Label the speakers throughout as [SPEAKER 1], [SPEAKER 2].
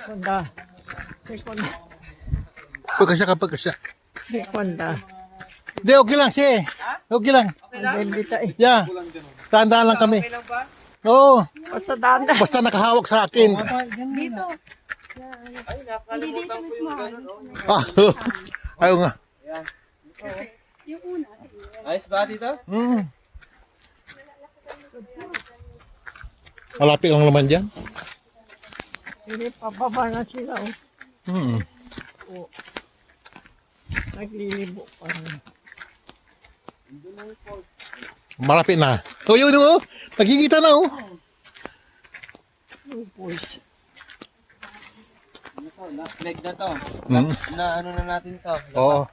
[SPEAKER 1] Konda. Konda.
[SPEAKER 2] Pagkasya ka, pagkasya.
[SPEAKER 1] Konda.
[SPEAKER 2] Hindi, okay lang, si. Okay lang.
[SPEAKER 1] Bendita eh.
[SPEAKER 2] Yeah. Tandaan lang kami.
[SPEAKER 3] Okay lang ba?
[SPEAKER 2] Oo.
[SPEAKER 1] Basta danda.
[SPEAKER 2] Basta nakahawak sa akin.
[SPEAKER 1] Dito.
[SPEAKER 3] Ay, nakalimutan ko yung gano'n.
[SPEAKER 2] Ah, ayaw nga.
[SPEAKER 3] Ayos ba dito?
[SPEAKER 2] Malapit lang naman dyan.
[SPEAKER 1] Hindi pababa na sila.
[SPEAKER 2] Hmm.
[SPEAKER 1] Naglilibo pa rin.
[SPEAKER 2] Malapit na. Oh, yun, oh. Nagkikita na, oh.
[SPEAKER 1] Yung pulse.
[SPEAKER 3] Leg na to.
[SPEAKER 2] Hmm.
[SPEAKER 3] Na ano na natin to.
[SPEAKER 2] Oo.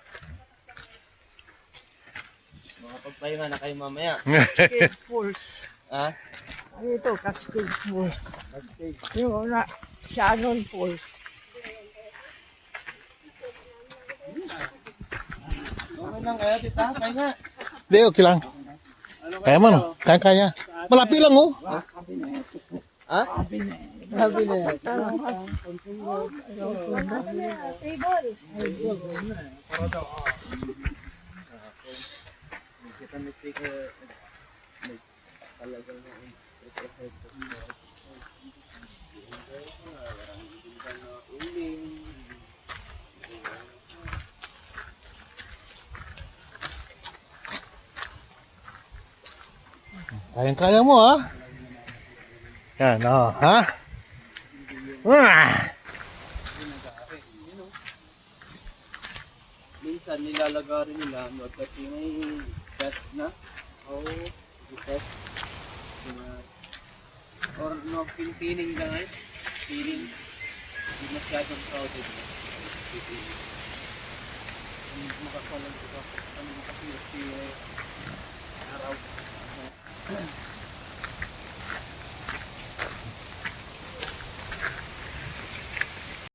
[SPEAKER 3] Makapagpahinga na kayo mamaya.
[SPEAKER 1] Cascade pulse.
[SPEAKER 3] Ha?
[SPEAKER 1] Ano ito? Cascade pulse. Yung una, Shannon pulse.
[SPEAKER 3] Okay lang kayo, tita. Pahinga.
[SPEAKER 2] Hindi, okay lang. Kaya man, kaya. Malapit lang, oh.
[SPEAKER 3] Ha? Sabi na yan.
[SPEAKER 2] Kayang-kaya mo, ha? Yan, oh, ha?
[SPEAKER 3] Minsan nilalagarin nila pagkat may test na o test or no feeling lang ay feeling hindi masyadong crowded na makakulang ito